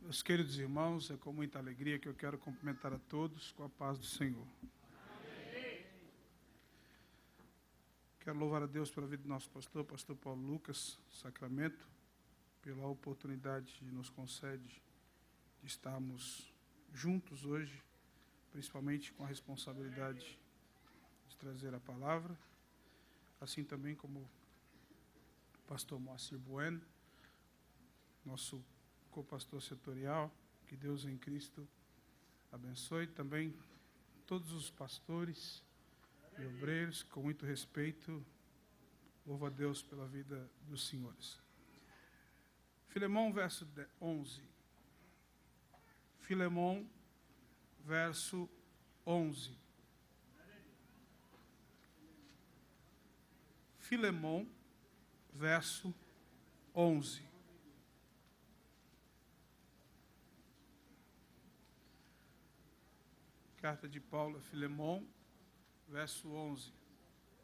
Meus queridos irmãos, é com muita alegria que eu quero cumprimentar a todos com a paz do Senhor. Amém. Quero louvar a Deus pela vida do nosso pastor Paulo Lucas Sacramento, pela oportunidade que nos concede de estarmos juntos hoje, principalmente com a responsabilidade de trazer a palavra, assim também como o pastor Moacir Bueno, nosso co-pastor setorial, que Deus em Cristo abençoe. Também todos os pastores e obreiros, com muito respeito, louvo a Deus pela vida dos senhores. Filemão, verso 11. Filemão, verso 11. Filemão, verso 11. Carta de Paulo a Filemão, verso 11.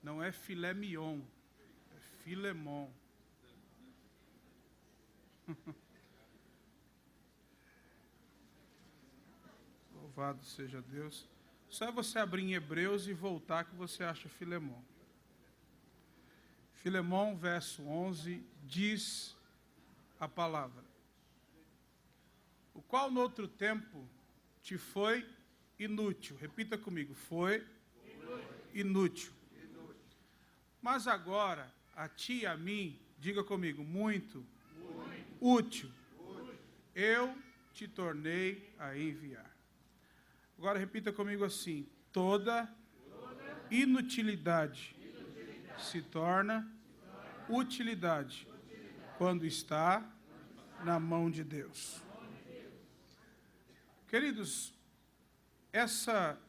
Não é Filemion, é Filemão. Louvado seja Deus. Só é você abrir em Hebreus e voltar que você acha Filemão. Filemão, verso 11, diz a palavra: o qual no outro tempo te foi inútil. Repita comigo: foi inútil. Mas agora, a ti e a mim, diga comigo, muito útil. Eu te tornei a enviar. Agora repita comigo assim: toda inutilidade se torna utilidade quando está na mão de Deus. Queridos, essa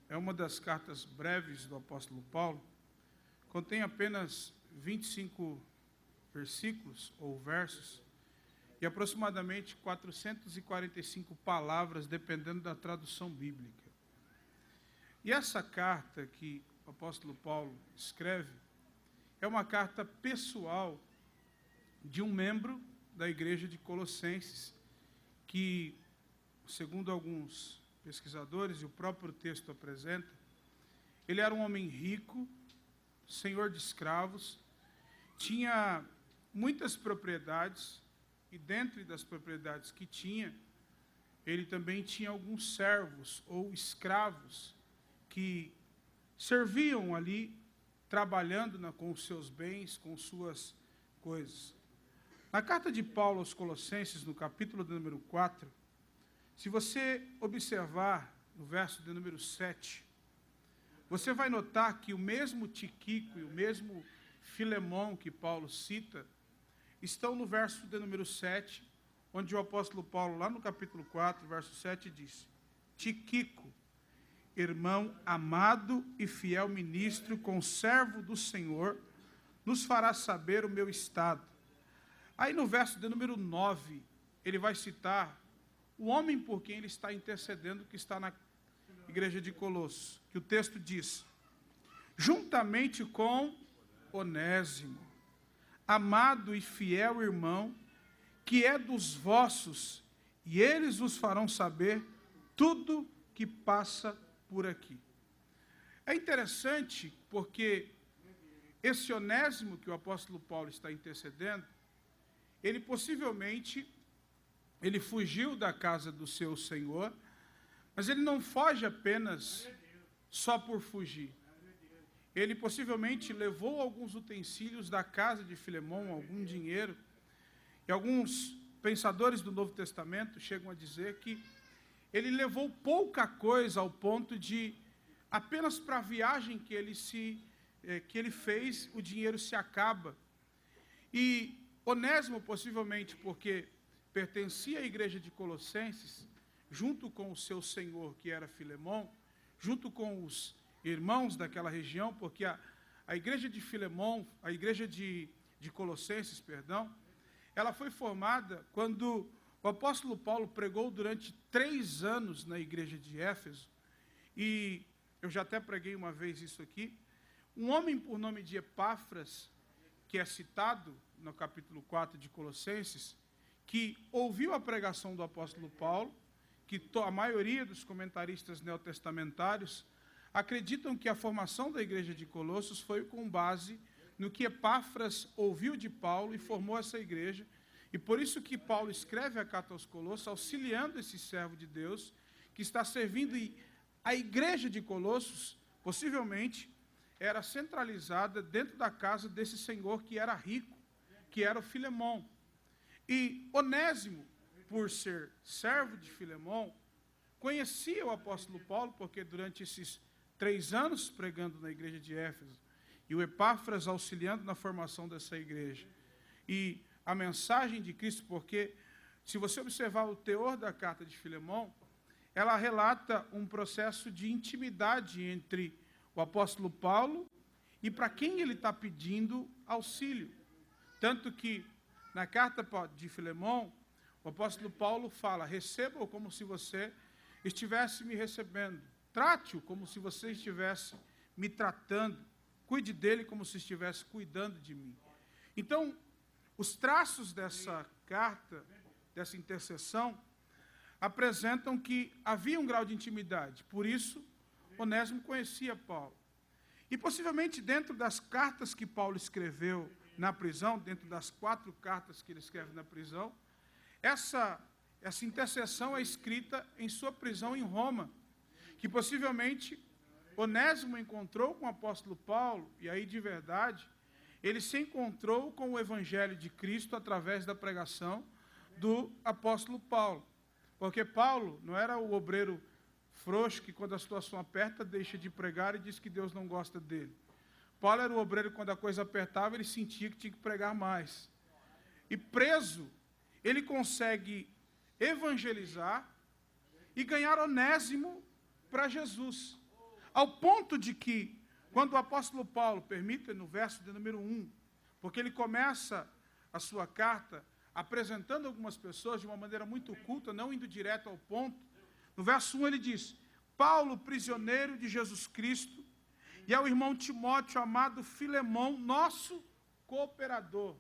é uma das cartas breves do apóstolo Paulo, contém apenas 25 versículos ou versos e aproximadamente 445 palavras, dependendo da tradução bíblica. E essa carta que o apóstolo Paulo escreve é uma carta pessoal de um membro da igreja de Colossenses, que, segundo alguns pesquisadores, e o próprio texto apresenta, ele era um homem rico, senhor de escravos, tinha muitas propriedades, e dentre das propriedades que tinha, ele também tinha alguns servos ou escravos que serviam ali, trabalhando com os seus bens, com suas coisas. Na carta de Paulo aos Colossenses, no capítulo de número 4, se você observar no verso de número 7, você vai notar que o mesmo Tíquico e o mesmo Filemão que Paulo cita, estão no verso de número 7, onde o apóstolo Paulo, lá no capítulo 4, verso 7, diz: Tíquico, irmão amado e fiel ministro, conservo do Senhor, nos fará saber o meu estado. Aí no verso de número 9, ele vai citar o homem por quem ele está intercedendo, que está na igreja de Colossos, que o texto diz: juntamente com Onésimo, amado e fiel irmão, que é dos vossos, e eles vos farão saber tudo que passa por aqui. É interessante porque esse Onésimo que o apóstolo Paulo está intercedendo, ele possivelmente fugiu da casa do seu senhor, mas ele não foge apenas só por fugir. Ele possivelmente levou alguns utensílios da casa de Filemão, algum dinheiro, e alguns pensadores do Novo Testamento chegam a dizer que ele levou pouca coisa ao ponto de, apenas para a viagem que ele fez, o dinheiro se acaba. E Onésimo, possivelmente porque pertencia à igreja de Colossenses, junto com o seu senhor, que era Filemão, junto com os irmãos daquela região, porque a igreja de Filemão, a igreja de Colossenses, ela foi formada quando o apóstolo Paulo pregou durante 3 anos na igreja de Éfeso, e eu já até preguei uma vez isso aqui. Um homem por nome de Epáfras, que é citado no capítulo 4 de Colossenses, que ouviu a pregação do apóstolo Paulo, que a maioria dos comentaristas neotestamentários acreditam que a formação da igreja de Colossos foi com base no que Epáfras ouviu de Paulo e formou essa igreja, e por isso que Paulo escreve a carta aos Colossos, auxiliando esse servo de Deus, que está servindo, e a igreja de Colossos, possivelmente, era centralizada dentro da casa desse senhor que era rico, que era o Filemão. E Onésimo, por ser servo de Filemão, conhecia o apóstolo Paulo, porque durante esses 3 anos pregando na igreja de Éfeso, e o Epáfras auxiliando na formação dessa igreja, e a mensagem de Cristo, porque se você observar o teor da carta de Filemão, ela relata um processo de intimidade entre o apóstolo Paulo e para quem ele está pedindo auxílio. Tanto que na carta de Filemão, o apóstolo Paulo fala: receba-o como se você estivesse me recebendo, trate-o como se você estivesse me tratando, cuide dele como se estivesse cuidando de mim. Então, os traços dessa carta, dessa intercessão, apresentam que havia um grau de intimidade. Por isso, Onésimo conhecia Paulo. E possivelmente dentro das cartas que Paulo escreveu na prisão, dentro das 4 cartas que ele escreve na prisão, essa intercessão é escrita em sua prisão em Roma, que possivelmente Onésimo encontrou com o apóstolo Paulo, e aí de verdade, ele se encontrou com o evangelho de Cristo através da pregação do apóstolo Paulo. Porque Paulo não era o obreiro frouxo que, quando a situação aperta, deixa de pregar e diz que Deus não gosta dele. Paulo era o obreiro que, quando a coisa apertava, ele sentia que tinha que pregar mais. E preso, ele consegue evangelizar e ganhar Onésimo para Jesus. Ao ponto de que, quando o apóstolo Paulo, permita no verso de número 1, porque ele começa a sua carta apresentando algumas pessoas de uma maneira muito culta, não indo direto ao ponto. No verso 1 ele diz: Paulo, prisioneiro de Jesus Cristo, e ao irmão Timóteo, amado Filemão, nosso cooperador.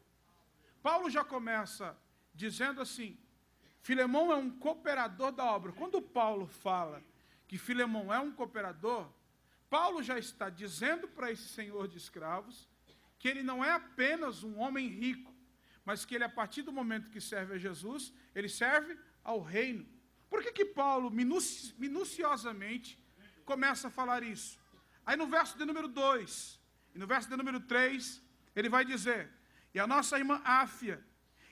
Paulo já começa dizendo assim: Filemão é um cooperador da obra. Quando Paulo fala que Filemão é um cooperador, Paulo já está dizendo para esse senhor de escravos que ele não é apenas um homem rico, mas que ele, a partir do momento que serve a Jesus, ele serve ao reino. Por que Paulo, minuciosamente, começa a falar isso? Aí no verso de número 2, e no verso de número 3, ele vai dizer: e a nossa irmã Áfia,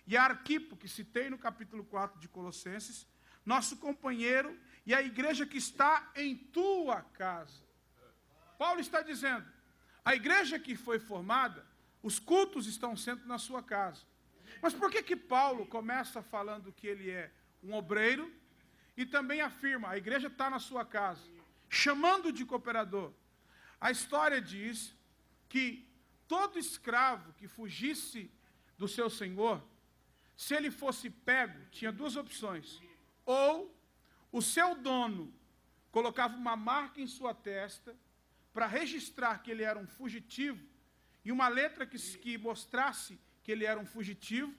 e a Arquipo, que citei no capítulo 4 de Colossenses, nosso companheiro, e a igreja que está em tua casa. Paulo está dizendo, a igreja que foi formada, os cultos estão sendo na sua casa. Mas por que Paulo começa falando que ele é um obreiro e também afirma, a igreja está na sua casa, chamando de cooperador? A história diz que todo escravo que fugisse do seu senhor, se ele fosse pego, tinha 2 opções. Ou o seu dono colocava uma marca em sua testa para registrar que ele era um fugitivo, e uma letra que mostrasse que ele era um fugitivo.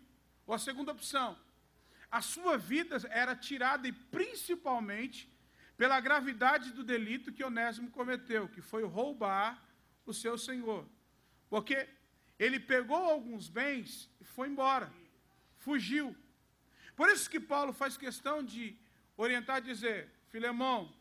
Ou a segunda opção, a sua vida era tirada, e principalmente pela gravidade do delito que Onésimo cometeu, que foi roubar o seu senhor. Porque ele pegou alguns bens e foi embora, fugiu. Por isso que Paulo faz questão de orientar e dizer: Filemão,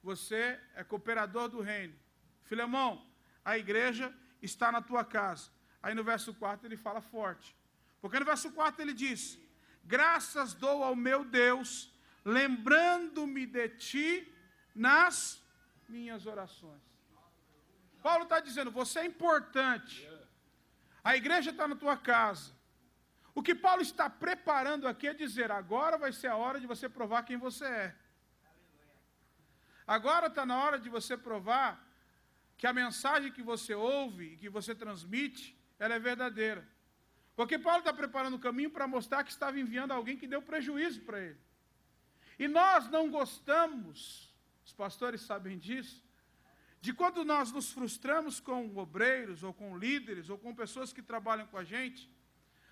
você é cooperador do reino. Filemão, a igreja está na tua casa. Aí no verso 4 ele fala forte. Porque no verso 4 ele diz: graças dou ao meu Deus, lembrando-me de ti nas minhas orações. Paulo está dizendo, você é importante. A igreja está na tua casa. O que Paulo está preparando aqui é dizer, agora vai ser a hora de você provar quem você é. Agora está na hora de você provar que a mensagem que você ouve e que você transmite, ela é verdadeira. Porque Paulo está preparando o caminho para mostrar que estava enviando alguém que deu prejuízo para ele. E nós não gostamos, os pastores sabem disso, de quando nós nos frustramos com obreiros, ou com líderes, ou com pessoas que trabalham com a gente,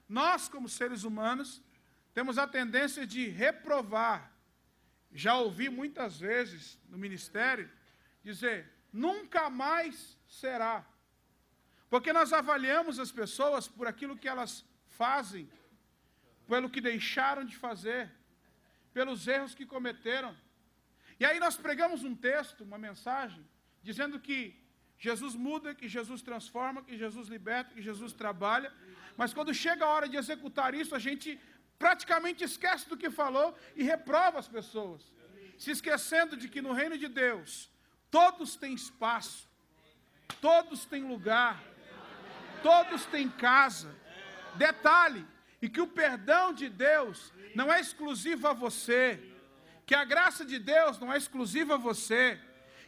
nós, como seres humanos, temos a tendência de reprovar. Já ouvi muitas vezes no ministério dizer, nunca mais será. Porque nós avaliamos as pessoas por aquilo que elas fazem, pelo que deixaram de fazer, pelos erros que cometeram. E aí nós pregamos um texto, uma mensagem, dizendo que Jesus muda, que Jesus transforma, que Jesus liberta, que Jesus trabalha. Mas quando chega a hora de executar isso, a gente praticamente esquece do que falou e reprova as pessoas. Se esquecendo de que no reino de Deus, todos têm espaço, todos têm lugar, todos têm casa. Detalhe, e que o perdão de Deus não é exclusivo a você, que a graça de Deus não é exclusiva a você,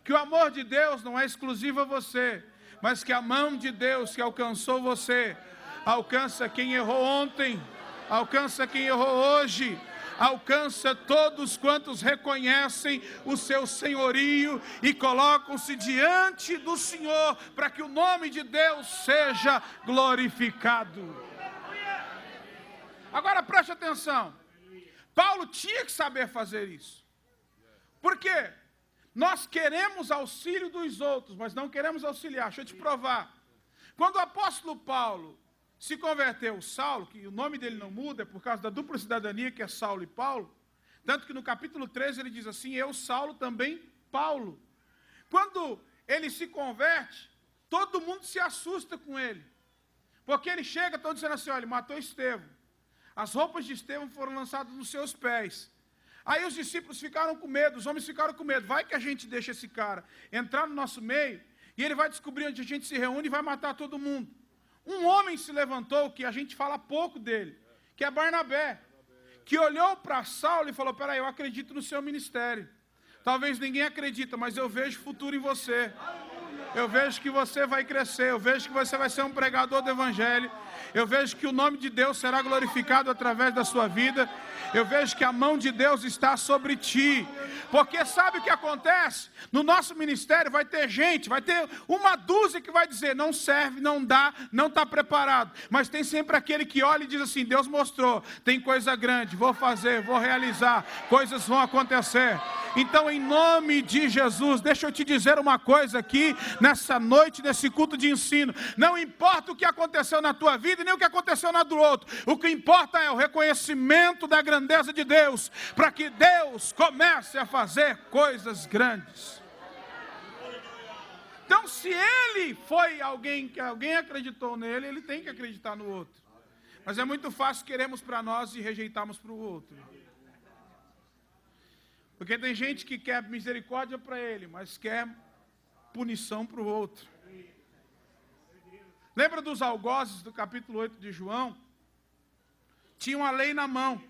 que o amor de Deus não é exclusivo a você, mas que a mão de Deus que alcançou você, alcança quem errou ontem, alcança quem errou hoje, alcança todos quantos reconhecem o seu senhorio e colocam-se diante do Senhor, para que o nome de Deus seja glorificado. Agora preste atenção, Paulo tinha que saber fazer isso. Por quê? Nós queremos auxílio dos outros, mas não queremos auxiliar. Deixa eu te provar. Quando o apóstolo Paulo se converteu, Saulo, que o nome dele não muda, é por causa da dupla cidadania, que é Saulo e Paulo, tanto que no capítulo 13 ele diz assim, eu, Saulo, também Paulo. Quando ele se converte, todo mundo se assusta com ele, porque ele chega, estão dizendo assim, olha, ele matou Estevão, as roupas de Estevão foram lançadas nos seus pés. Aí os discípulos ficaram com medo, os homens ficaram com medo. Vai que a gente deixa esse cara entrar no nosso meio, e ele vai descobrir onde a gente se reúne e vai matar todo mundo. Um homem se levantou, que a gente fala pouco dele, que é Barnabé, que olhou para Saulo e falou, peraí, eu acredito no seu ministério. Talvez ninguém acredita, mas eu vejo futuro em você. Eu vejo que você vai crescer, eu vejo que você vai ser um pregador do evangelho. Eu vejo que o nome de Deus será glorificado através da sua vida. Eu vejo que a mão de Deus está sobre ti. Porque sabe o que acontece? No nosso ministério vai ter gente, vai ter uma dúzia que vai dizer, não serve, não dá, não está preparado. Mas tem sempre aquele que olha e diz assim, Deus mostrou, tem coisa grande, vou fazer, vou realizar, coisas vão acontecer. Então, em nome de Jesus, deixa eu te dizer uma coisa aqui, nessa noite, nesse culto de ensino. Não importa o que aconteceu na tua vida, nem o que aconteceu na do outro. O que importa é o reconhecimento da grandeza de Deus, para que Deus comece a fazer coisas grandes. Então, se ele foi alguém que alguém acreditou nele, ele tem que acreditar no outro. Mas é muito fácil queremos para nós e rejeitarmos para o outro. Porque tem gente que quer misericórdia para ele, mas quer punição para o outro. Lembra dos algozes do capítulo 8 de João? Tinham a lei na mão.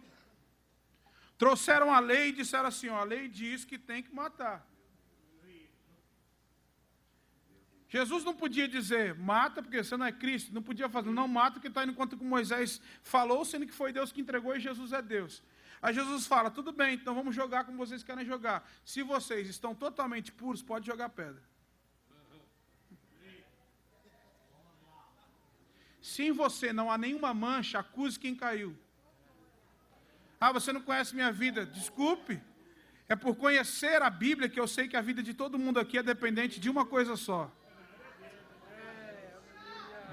Trouxeram a lei e disseram assim, ó, a lei diz que tem que matar. Jesus não podia dizer, mata porque você não é Cristo. Não podia fazer, não mata porque está indo contra o que Moisés falou, sendo que foi Deus que entregou e Jesus é Deus. Aí Jesus fala, tudo bem, então vamos jogar como vocês querem jogar. Se vocês estão totalmente puros, pode jogar pedra. Se em você não há nenhuma mancha, acuse quem caiu. Ah, você não conhece minha vida. Desculpe. É por conhecer a Bíblia que eu sei que a vida de todo mundo aqui é dependente de uma coisa só.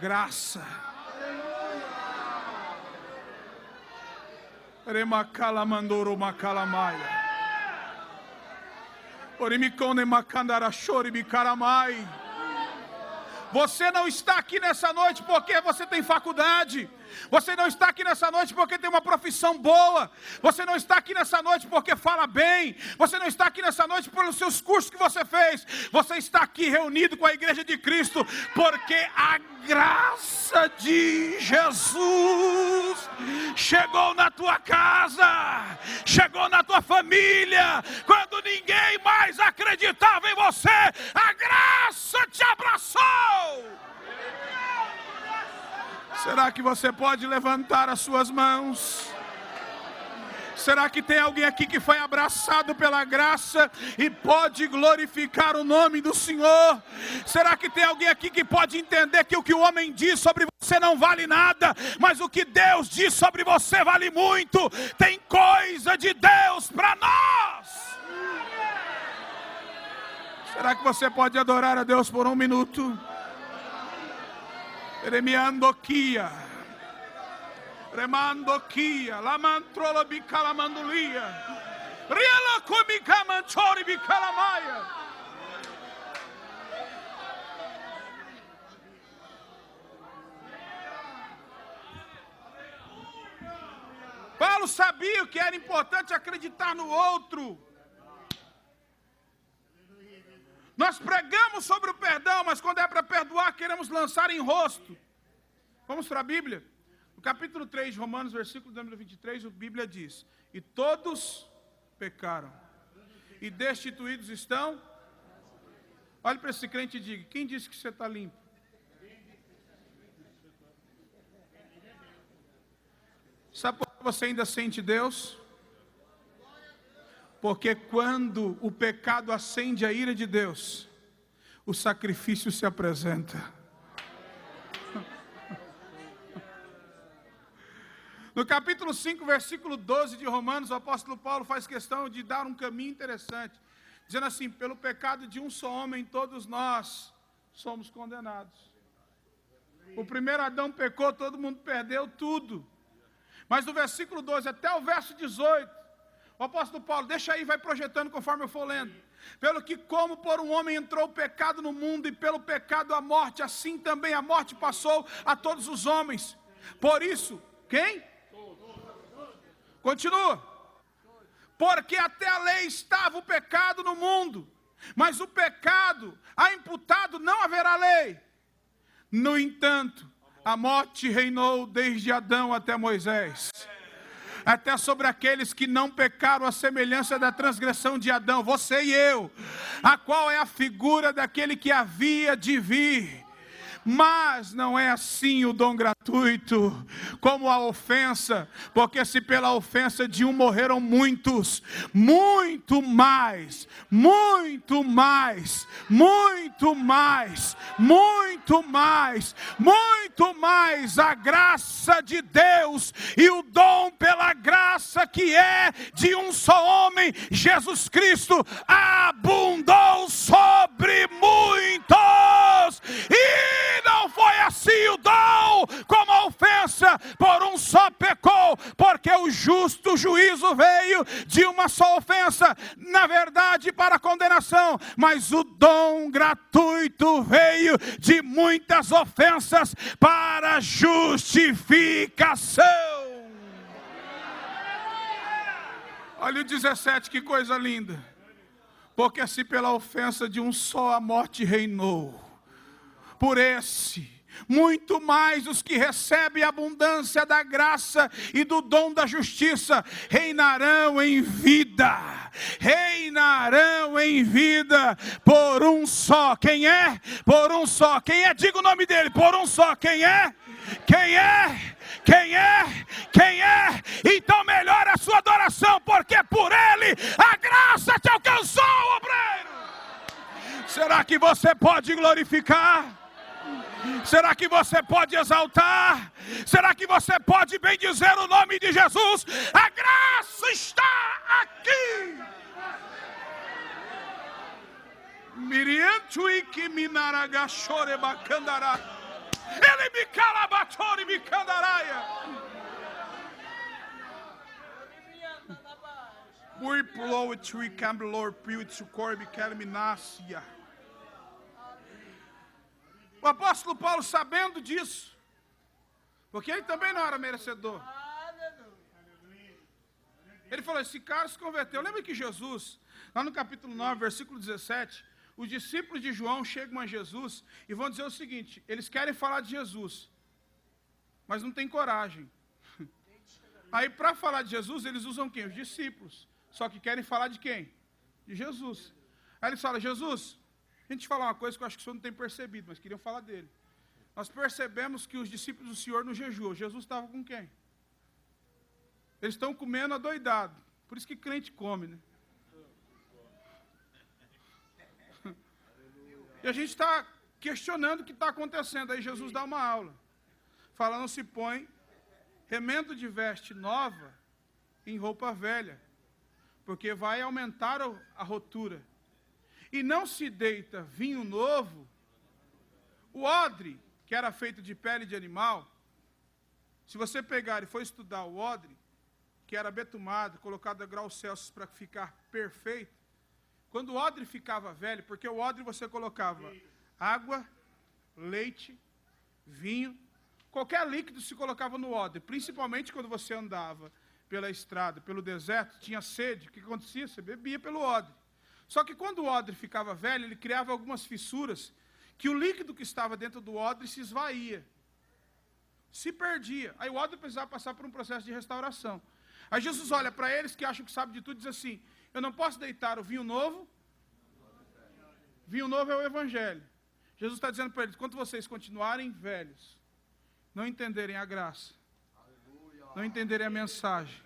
Graça. Remakalamandoro makalamaia. Orimikone makandara shori bikaramai. Você não está aqui nessa noite porque você tem faculdade. Você não está aqui nessa noite porque tem uma profissão boa. Você não está aqui nessa noite porque fala bem. Você não está aqui nessa noite pelos seus cursos que você fez. Você está aqui reunido com a igreja de Cristo porque a graça de Jesus chegou na tua casa, chegou na tua família. Quando ninguém mais acreditava em você, a graça te abraçou. Será que você pode levantar as suas mãos? Será que tem alguém aqui que foi abraçado pela graça e pode glorificar o nome do Senhor? Será que tem alguém aqui que pode entender que o que o homem diz sobre você não vale nada, mas o que Deus diz sobre você vale muito? Tem coisa de Deus para nós. Será que você pode adorar a Deus por um minuto? Remiandoquia, remandoquia, lamantrola bicalamandulia, riela comicamanchori bicalamaia. Paulo sabia que era importante acreditar no outro. Nós pregamos sobre o perdão, mas quando é para perdoar, queremos lançar em rosto. Vamos para a Bíblia? No capítulo 3 de Romanos, versículo número 23, a Bíblia diz: e todos pecaram, e destituídos estão. Olhe para esse crente e diga: quem disse que você está limpo? Sabe por que você ainda sente Deus? Porque quando o pecado acende a ira de Deus, o sacrifício se apresenta. No capítulo 5, versículo 12 de Romanos, o apóstolo Paulo faz questão de dar um caminho interessante, dizendo assim: pelo pecado de um só homem, todos nós somos condenados. O primeiro Adão pecou, todo mundo perdeu tudo. Mas do versículo 12 até o verso 18, o apóstolo Paulo, deixa aí, vai projetando conforme eu for lendo. Pelo que como por um homem entrou o pecado no mundo, e pelo pecado a morte, assim também a morte passou a todos os homens. Por isso, quem? Continua. Porque até a lei estava o pecado no mundo, mas o pecado a imputado não haverá lei. No entanto, a morte reinou desde Adão até Moisés, até sobre aqueles que não pecaram à semelhança da transgressão de Adão, você e eu, a qual é a figura daquele que havia de vir. Mas não é assim o dom gratuito, como a ofensa, porque se pela ofensa de um morreram muitos, muito mais, muito mais, muito mais, muito mais, muito mais a graça de Deus e o dom pela graça que é de um só homem, Jesus Cristo, abundou sobre muitos. E não foi assim o dom, como a ofensa, por um só pecou, porque o justo juízo veio de uma só ofensa, na verdade para condenação, mas o dom gratuito veio de muitas ofensas para justificação. Olha o 17, que coisa linda. Porque se pela ofensa de um só a morte reinou, por esse, muito mais os que recebem a abundância da graça e do dom da justiça reinarão em vida. Reinarão em vida por um só. Quem é? Por um só. Quem é? Diga o nome dele. Por um só. Quem é? Quem é? Quem é? Quem é? Então melhore a sua adoração, porque por ele a graça te alcançou, obreiro. Será que você pode glorificar? Será que você pode exaltar? Será que você pode bendizer o nome de Jesus? A graça está aqui. Miriantui que minaragachore bacandara. Ele me calabatori me candaraia. Mui plow tui camblor piu tsukor me calminacia. O apóstolo Paulo, sabendo disso, porque ele também não era merecedor, ele falou: esse cara se converteu. Lembra que Jesus, lá no capítulo 9, versículo 17, os discípulos de João chegam a Jesus e vão dizer o seguinte: eles querem falar de Jesus, mas não tem coragem. Aí para falar de Jesus, eles usam quem? Os discípulos. Só que querem falar de quem? De Jesus. Aí eles falam: Jesus, a gente falar uma coisa que eu acho que o senhor não tem percebido, mas queriam falar dele. Nós percebemos que os discípulos do Senhor não jejuam. Jesus estava com quem? Eles estão comendo adoidado. Por isso que crente come, né? E a gente está questionando o que está acontecendo. Aí Jesus dá uma aula. Fala, não se põe remendo de veste nova em roupa velha, porque vai aumentar a rotura. E não se deita vinho novo. O odre, que era feito de pele de animal, se você pegar e for estudar o odre, que era betumado, colocado a graus Celsius para ficar perfeito, quando o odre ficava velho, porque o odre você colocava água, leite, vinho, qualquer líquido se colocava no odre, principalmente quando você andava pela estrada, pelo deserto, tinha sede, o que acontecia? Você bebia pelo odre. Só que quando o odre ficava velho, ele criava algumas fissuras, que o líquido que estava dentro do odre se esvaía, se perdia. Aí o odre precisava passar por um processo de restauração. Aí Jesus olha para eles que acham que sabem de tudo e diz assim, eu não posso deitar o vinho novo é o evangelho. Jesus está dizendo para eles, quando vocês continuarem velhos, não entenderem a graça, não entenderem a mensagem,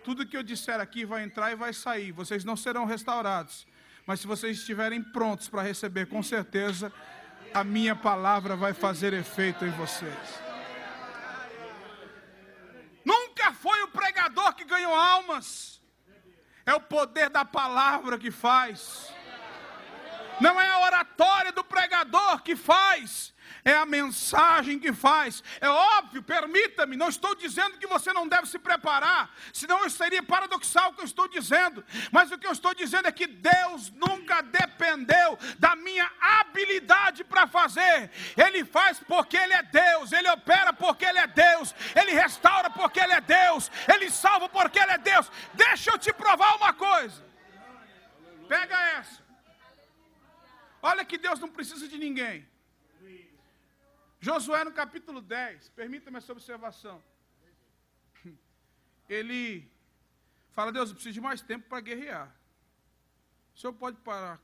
tudo que eu disser aqui vai entrar e vai sair, vocês não serão restaurados, mas se vocês estiverem prontos para receber, com certeza, a minha palavra vai fazer efeito em vocês. Nunca foi o pregador que ganhou almas, é o poder da palavra que faz. Não é a oratória do pregador que faz, é a mensagem que faz. É óbvio, permita-me, não estou dizendo que você não deve se preparar, senão seria paradoxal o que eu estou dizendo. Mas o que eu estou dizendo é que Deus nunca dependeu da minha habilidade para fazer. Ele faz porque Ele é Deus, Ele opera porque Ele é Deus, Ele restaura porque Ele é Deus, Ele salva porque Ele é Deus. Deixa eu te provar uma coisa. Pega essa. Olha que Deus não precisa de ninguém. Josué no capítulo 10, permita-me essa observação. Ele fala, Deus, eu preciso de mais tempo para guerrear. O Senhor pode parar.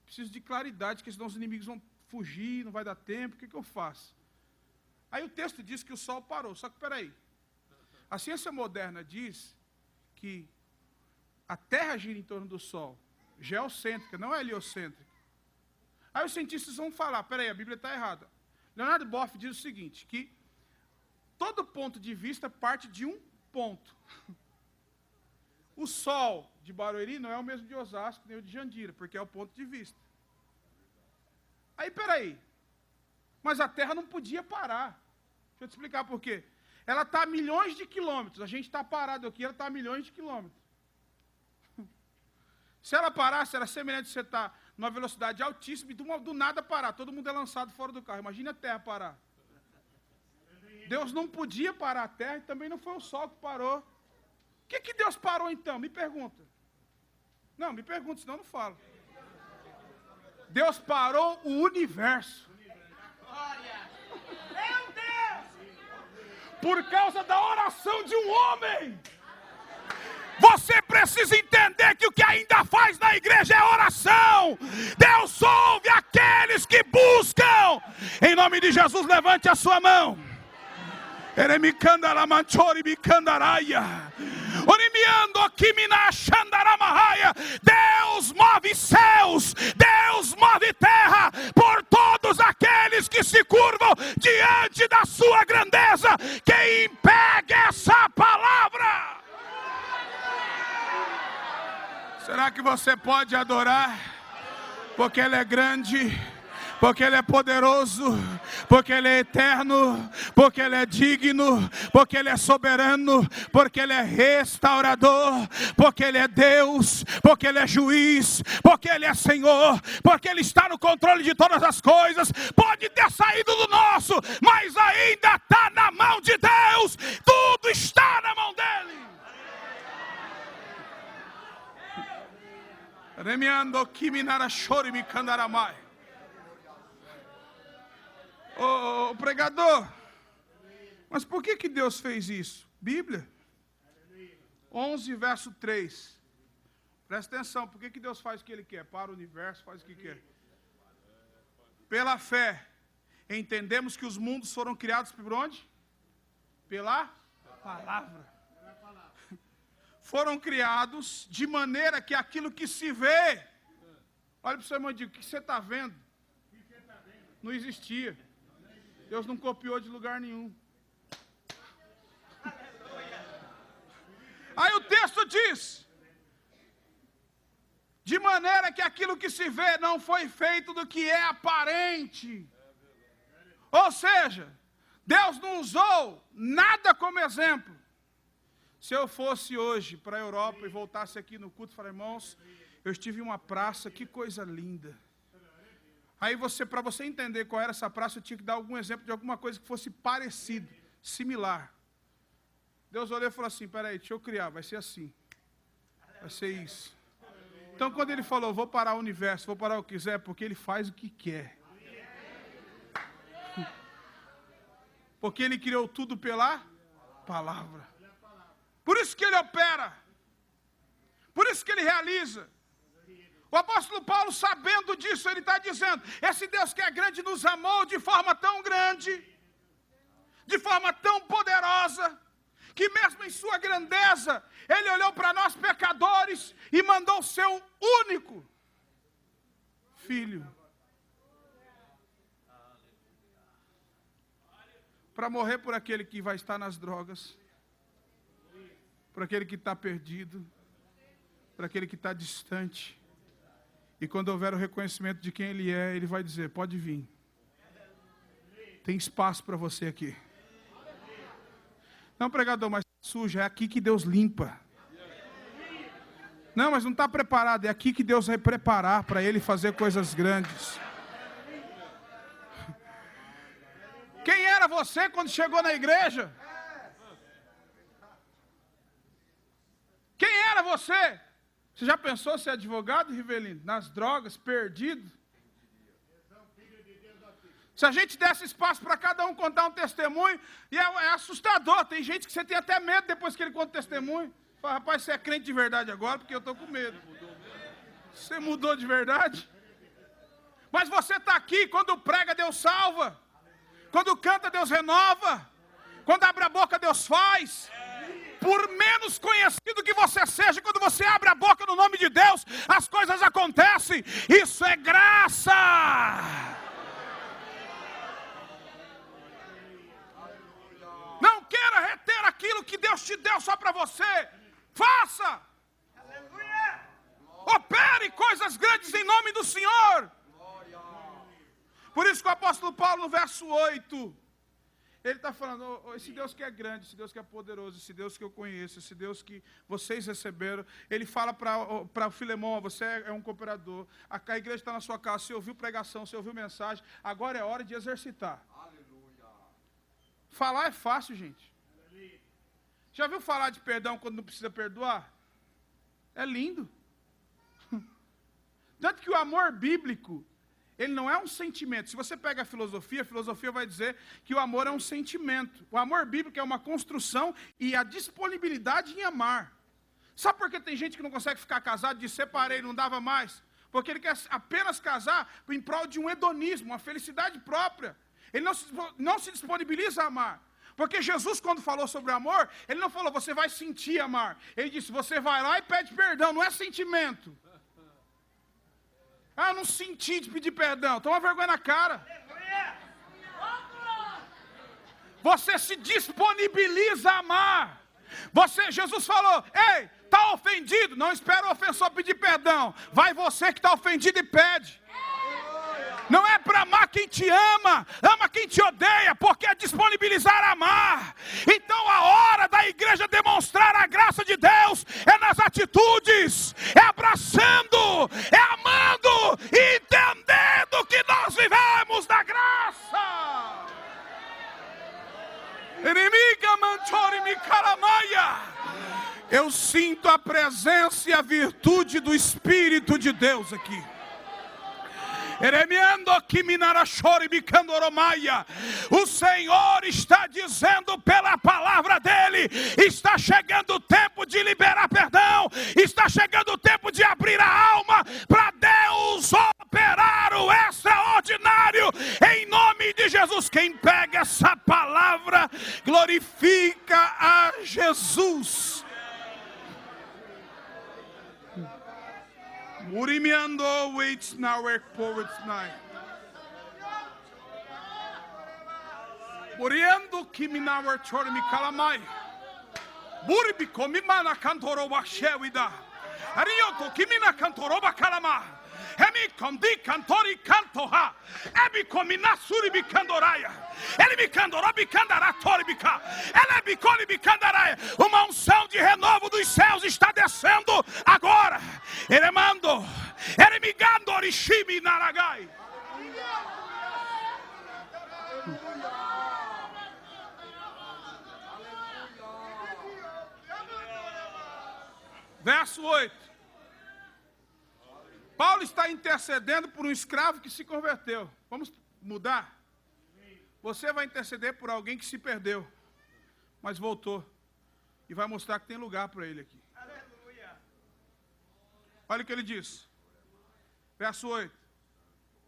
Preciso de claridade, porque senão os inimigos vão fugir, não vai dar tempo, o que eu faço? Aí o texto diz que o sol parou, só que peraí. A ciência moderna diz que a Terra gira em torno do Sol, geocêntrica, não é heliocêntrica. Aí os cientistas vão falar, peraí, a Bíblia está errada. Leonardo Boff diz o seguinte, que todo ponto de vista parte de um ponto. O sol de Barueri não é o mesmo de Osasco, nem o de Jandira, porque é o ponto de vista. Aí, peraí, mas a Terra não podia parar. Deixa eu te explicar por quê. Ela está a milhões de quilômetros, a gente está parado aqui, ela está a milhões de quilômetros. Se ela parasse, era semelhante a você estar numa velocidade altíssima e do nada parar. Todo mundo é lançado fora do carro. Imagina a Terra parar. Deus não podia parar a Terra e também não foi o Sol que parou. O que Deus parou então? Me pergunta. Não, me pergunta, senão eu não falo. Deus parou o universo. Meu Deus! Por causa da oração de um homem. Você precisa entender que o que ainda faz na igreja é oração. Deus ouve aqueles que buscam. Em nome de Jesus, levante a sua mão. Deus move céus, Deus move terra por todos aqueles que se curvam diante da sua grandeza. Quem pega essa palavra? Será que você pode adorar? Porque Ele é grande, porque Ele é poderoso, porque Ele é eterno, porque Ele é digno, porque Ele é soberano, porque Ele é restaurador, porque Ele é Deus, porque Ele é juiz, porque Ele é Senhor, porque Ele está no controle de todas as coisas. Pode ter saído do nosso, mas ainda está na mão de Deus. Tudo está na mão dEle. Ô pregador, mas por que Deus fez isso? Bíblia 11 verso 3. Presta atenção, por que Deus faz o que Ele quer? Para o universo, faz o que quer. Pela fé, entendemos que os mundos foram criados por onde? Pela palavra. foram criados de maneira que aquilo que se vê, olha para o seu irmão e diga, o que você está vendo? Não existia. Deus não copiou de lugar nenhum. Aí o texto diz, de maneira que aquilo que se vê não foi feito do que é aparente. Ou seja, Deus não usou nada como exemplo. Se eu fosse hoje para a Europa e voltasse aqui no culto, falei, irmãos, eu estive em uma praça, que coisa linda. Aí para você entender qual era essa praça, eu tinha que dar algum exemplo de alguma coisa que fosse parecido, similar. Deus olhou e falou assim, peraí, deixa eu criar, vai ser assim. Vai ser isso. Então quando ele falou, vou parar o universo, vou parar o que quiser, porque ele faz o que quer. Porque ele criou tudo pela palavra. Por isso que ele opera. Por isso que ele realiza. O apóstolo Paulo, sabendo disso, ele está dizendo, esse Deus que é grande nos amou de forma tão grande, de forma tão poderosa, que mesmo em sua grandeza, ele olhou para nós pecadores e mandou o seu único filho para morrer por aquele que vai estar nas drogas, por aquele que está perdido, por aquele que está distante. E quando houver o reconhecimento de quem ele é, ele vai dizer, pode vir. Tem espaço para você aqui. Não, pregador, mas suja, é aqui que Deus limpa. Não, mas não está preparado, é aqui que Deus vai preparar para ele fazer coisas grandes. Quem era você quando chegou na igreja? Quem era você? Você já pensou ser advogado, Rivelino? Nas drogas, perdido? Se a gente desse espaço para cada um contar um testemunho, e é assustador, tem gente que você tem até medo depois que ele conta o testemunho. Fala, rapaz, você é crente de verdade agora, porque eu estou com medo. Você mudou de verdade? Mas você está aqui, quando prega, Deus salva. Quando canta, Deus renova. Quando abre a boca, Deus faz. Por menos conhecido que você seja, quando você abre a boca no nome de Deus, as coisas acontecem. Isso é graça. Não queira reter aquilo que Deus te deu só para você. Faça. Opere coisas grandes em nome do Senhor. Por isso que o apóstolo Paulo, no verso 8, ele está falando, esse Deus que é grande, esse Deus que é poderoso, esse Deus que eu conheço, esse Deus que vocês receberam, ele fala para o Filemão, você é um cooperador, a igreja está na sua casa, você ouviu pregação, você ouviu mensagem, agora é hora de exercitar. Aleluia. Falar é fácil, gente. Já viu falar de perdão quando não precisa perdoar? É lindo. Tanto que o amor bíblico, ele não é um sentimento. Se você pega a filosofia vai dizer que o amor é um sentimento. O amor bíblico é uma construção e a disponibilidade em amar. Sabe por que tem gente que não consegue ficar casado, de separei, não dava mais? Porque ele quer apenas casar em prol de um hedonismo, uma felicidade própria. Ele não se disponibiliza a amar. Porque Jesus, quando falou sobre o amor, ele não falou, você vai sentir amar. Ele disse, você vai lá e pede perdão, não é sentimento. Ah, eu não senti de pedir perdão. Toma vergonha na cara. Você se disponibiliza a amar. Jesus falou, ei, está ofendido? Não espera o ofensor pedir perdão. Vai você que está ofendido e pede. Não é para amar quem te ama, ama quem te odeia, porque é disponibilizar a amar. Então a hora da igreja demonstrar a graça de Deus é nas atitudes, é abraçando, é amando, e entendendo que nós vivemos da graça. Eu sinto a presença e a virtude do Espírito de Deus aqui. O Senhor está dizendo pela palavra dele, está chegando o tempo de liberar perdão, está chegando o tempo de abrir a alma para Deus operar o extraordinário em nome de Jesus. Quem pega essa palavra glorifica a Jesus. Murimiando waits now poets night. Muriendo kiminawer chormi kalamai. Buribi komimana kantoroba shewida. Arioto kimina kantoroba kalama. Emi kondi cantori cantoha. Ebi komina suribi candoraya. Ele me candorou, me candará, toribica. Ela me cone, me candará. Uma unção de renovo dos céus está descendo agora. Ele mandou. Ele me gandorishimi naragai. Verso 8. Paulo está intercedendo por um escravo que se converteu. Vamos mudar? Você vai interceder por alguém que se perdeu, mas voltou. E vai mostrar que tem lugar para ele aqui. Olha o que ele diz. Verso 8.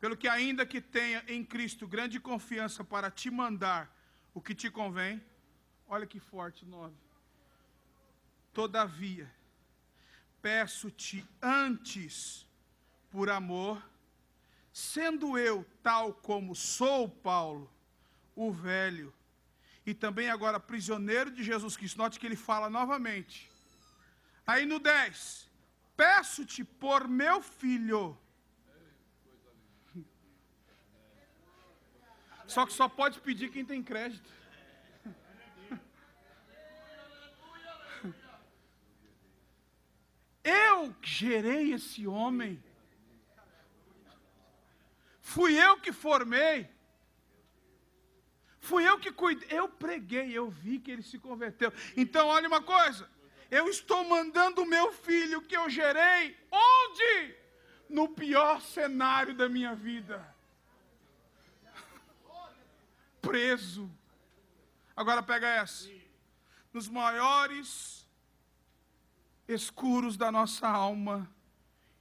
Pelo que ainda que tenha em Cristo grande confiança para te mandar o que te convém. Olha que forte 9. Todavia, peço-te antes, por amor, sendo eu tal como sou Paulo, o velho, e também agora prisioneiro de Jesus Cristo. Note que ele fala novamente. Aí no 10, peço-te por meu filho. Só que só pode pedir quem tem crédito. Eu gerei esse homem. Fui eu que formei. Fui eu que cuidei. Eu preguei, eu vi que ele se converteu. Então, olha uma coisa. Eu estou mandando o meu filho que eu gerei. Onde? No pior cenário da minha vida. Preso. Agora pega essa. Nos maiores escuros da nossa alma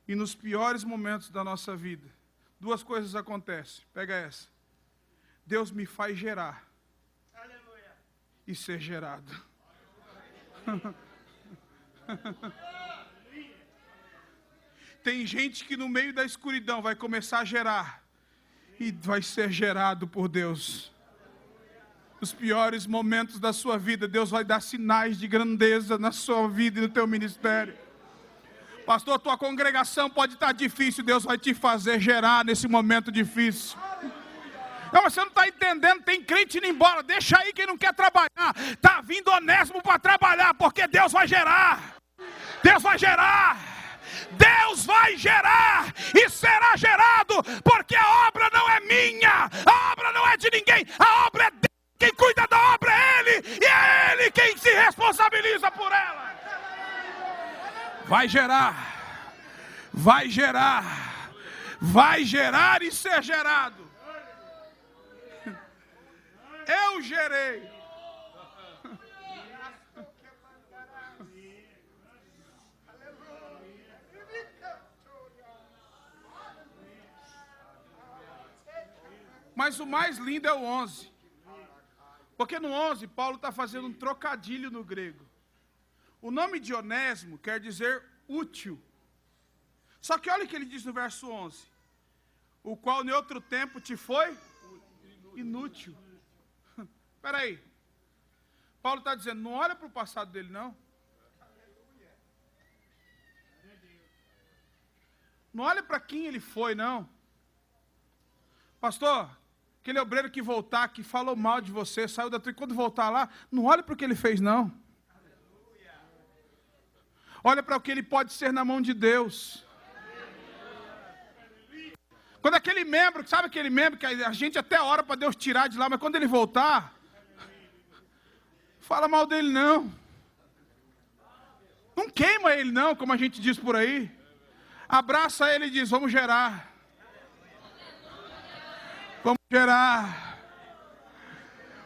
e nos piores momentos da nossa vida, duas coisas acontecem. Pega essa. Deus me faz gerar. Aleluia. E ser gerado. Tem gente que no meio da escuridão vai começar a gerar e vai ser gerado por Deus. Nos piores momentos da sua vida, Deus vai dar sinais de grandeza na sua vida e no teu ministério. Pastor, tua congregação pode estar difícil, Deus vai te fazer gerar nesse momento difícil. Não, você não está entendendo, tem crente indo embora, deixa aí quem não quer trabalhar. Está vindo Onésimo para trabalhar, porque Deus vai gerar. Deus vai gerar. Deus vai gerar e será gerado, porque a obra não é minha, a obra não é de ninguém, a obra é dele. Quem cuida da obra é Ele, e é Ele quem se responsabiliza por ela. Vai gerar, vai gerar, vai gerar e ser gerado. Eu gerei. Mas o mais lindo é o 11. Porque no 11, Paulo está fazendo um trocadilho no grego. O nome de Onésimo quer dizer útil. Só que olha o que ele diz no verso 11. O qual em outro tempo te foi inútil. Espera aí. Paulo está dizendo, não olha para o passado dele não. Não olha para quem ele foi não. Pastor, aquele obreiro que voltar, que falou mal de você, saiu da tua, quando voltar lá, não olha para o que ele fez não. Olha para o que ele pode ser na mão de Deus. Quando aquele membro, sabe aquele membro que a gente até ora para Deus tirar de lá, mas quando ele voltar, fala mal dele não. Não queima ele não, como a gente diz por aí. Abraça ele e diz, vamos gerar. Vamos gerar.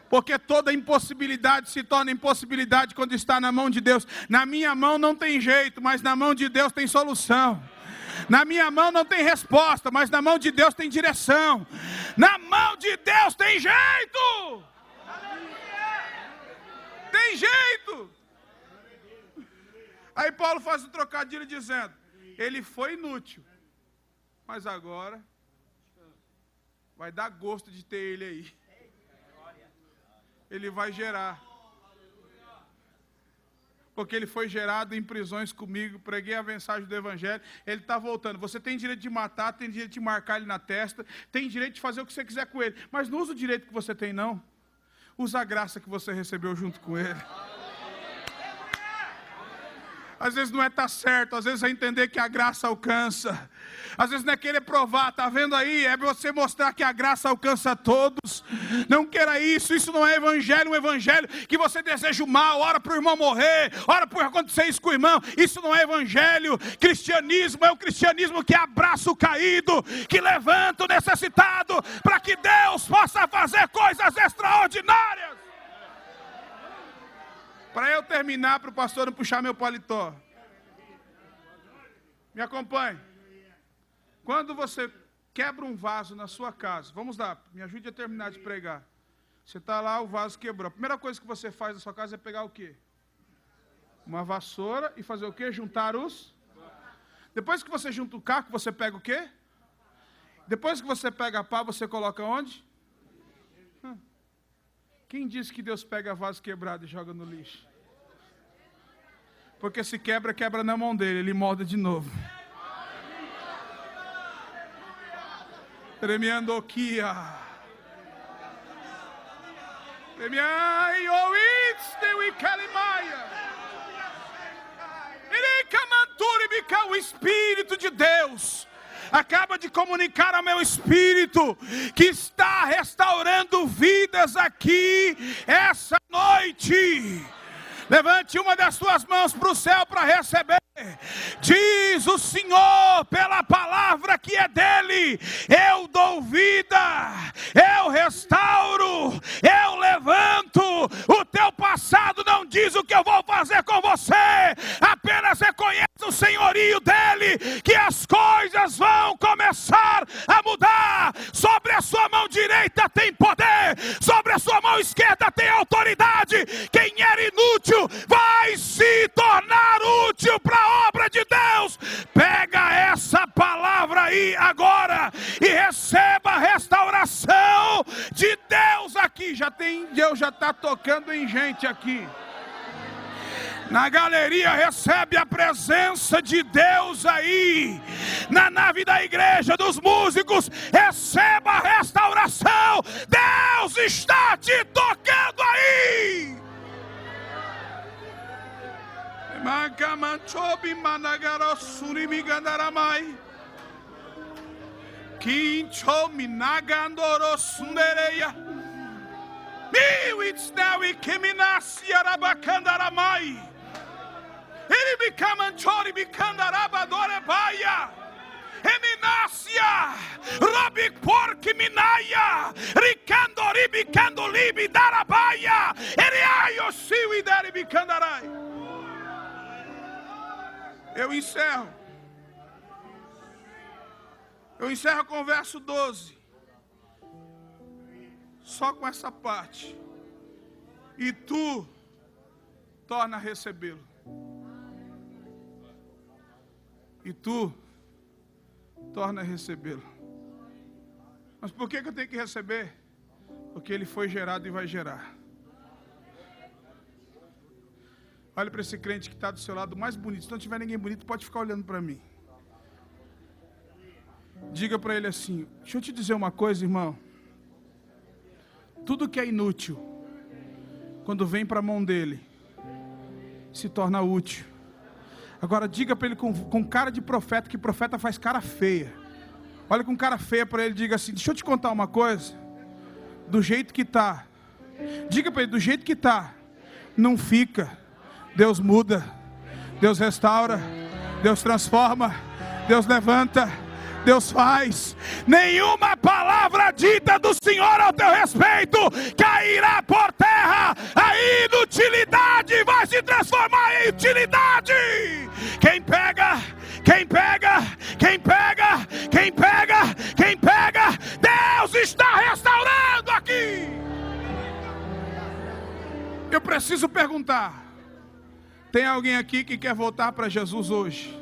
Porque toda impossibilidade se torna impossibilidade quando está na mão de Deus. Na minha mão não tem jeito, mas na mão de Deus tem solução. Na minha mão não tem resposta, mas na mão de Deus tem direção. Na mão de Deus tem jeito. Tem jeito. Aí Paulo faz um trocadilho dizendo, Ele foi inútil, mas agora vai dar gosto de ter ele aí. Ele vai gerar. Porque ele foi gerado em prisões comigo, preguei a mensagem do Evangelho, ele está voltando. Você tem direito de matar, tem direito de marcar ele na testa, tem direito de fazer o que você quiser com ele, mas não usa o direito que você tem, não. Usa a graça que você recebeu junto com ele. Às vezes não é estar certo, às vezes é entender que a graça alcança. Às vezes não é querer provar, está vendo aí? É você mostrar que a graça alcança todos. Não queira isso, isso não é evangelho, um evangelho que você deseja o mal, ora para o irmão morrer, ora para acontecer isso com o irmão. Isso não é evangelho. Cristianismo é o cristianismo que abraça o caído, que levanta o necessitado, para que Deus possa fazer coisas extraordinárias. Para eu terminar, para o pastor não puxar meu paletó. Me acompanhe. Quando você quebra um vaso na sua casa, vamos lá, me ajude a terminar de pregar. Você está lá, o vaso quebrou. A primeira coisa que você faz na sua casa é pegar o quê? Uma vassoura e fazer o quê? Juntar os... Depois que você junta o caco, você pega o quê? Depois que você pega a pá, você coloca onde? Quem disse que Deus pega vaso quebrado e joga no lixo? Porque se quebra, quebra na mão dele, ele molda de novo. Tremiandoquia. Tremiai, oits, dewi calimaia. O Espírito de Deus acaba de comunicar ao meu espírito que está restaurando vidas aqui essa noite. Levante uma das suas mãos para o céu para receber. Diz o Senhor pela palavra que é dele: eu dou vida, eu restauro, eu levanto. O teu passado não diz o que eu vou fazer com você, apenas reconheça o senhorio dele, que as coisas vão começar a mudar. Sobre a sua mão direita tem poder, sobre a sua mão esquerda tem autoridade. Quem era inútil vai se tornar útil para a obra de Deus. Pega essa palavra aí agora e receba a restauração de Deus aqui. Deus já está tocando em gente aqui. Na galeria, recebe a presença de Deus aí. Na nave da igreja, dos músicos, receba a restauração. Deus está te tocando aí. Magamanchobi managarosuri migandaramai. Kincho minagandorosundereia. Miwitsnawi kiminasi arabakandaramai. Ele me camanchori me candarabadorebaia. Eminácia, Robi Porque Minaia, Ricandori Bicandolibi Darabaia, Eriaio Siwi Daribi Candarai. Eu encerro com o verso 12. Só com essa parte. E tu torna a recebê-lo. E tu torna a recebê-lo. Mas por que eu tenho que receber? Porque ele foi gerado e vai gerar. Olha para esse crente que está do seu lado, mais bonito. Se não tiver ninguém bonito, pode ficar olhando para mim. Diga para ele assim: deixa eu te dizer uma coisa, irmão. Tudo que é inútil, quando vem para a mão dele, se torna útil. Agora diga para ele com cara de profeta, que profeta faz cara feia. Olha com cara feia para ele, diga assim: deixa eu te contar uma coisa. Do jeito que está. Diga para ele, do jeito que está, não fica. Deus muda, Deus restaura, Deus transforma, Deus levanta, Deus faz. Nenhuma palavra dita do Senhor ao teu respeito cairá por terra. A inutilidade vai se transformar em utilidade. Quem pega, Deus está restaurando aqui. Eu preciso perguntar: tem alguém aqui que quer voltar para Jesus hoje?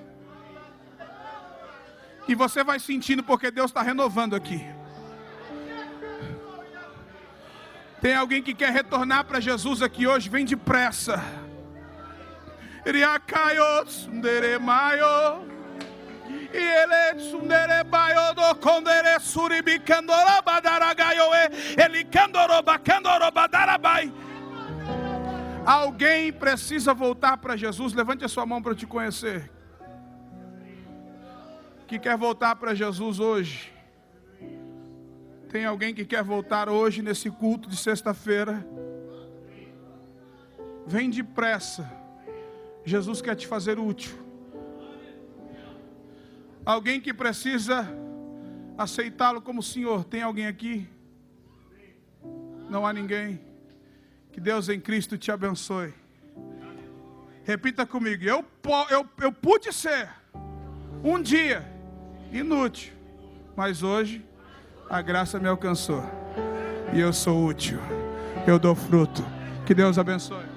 E você vai sentindo, porque Deus está renovando aqui. Tem alguém que quer retornar para Jesus aqui hoje? Vem depressa. Alguém precisa voltar para Jesus? Levante a sua mão para eu te conhecer. Que quer voltar para Jesus hoje? Tem alguém que quer voltar hoje nesse culto de sexta-feira? Vem depressa. Jesus quer te fazer útil. Alguém que precisa aceitá-lo como Senhor? Tem alguém aqui? Não há ninguém? Que Deus em Cristo te abençoe. Repita comigo. Eu pude ser um dia inútil, mas hoje a graça me alcançou e eu sou útil. Eu dou fruto. Que Deus abençoe.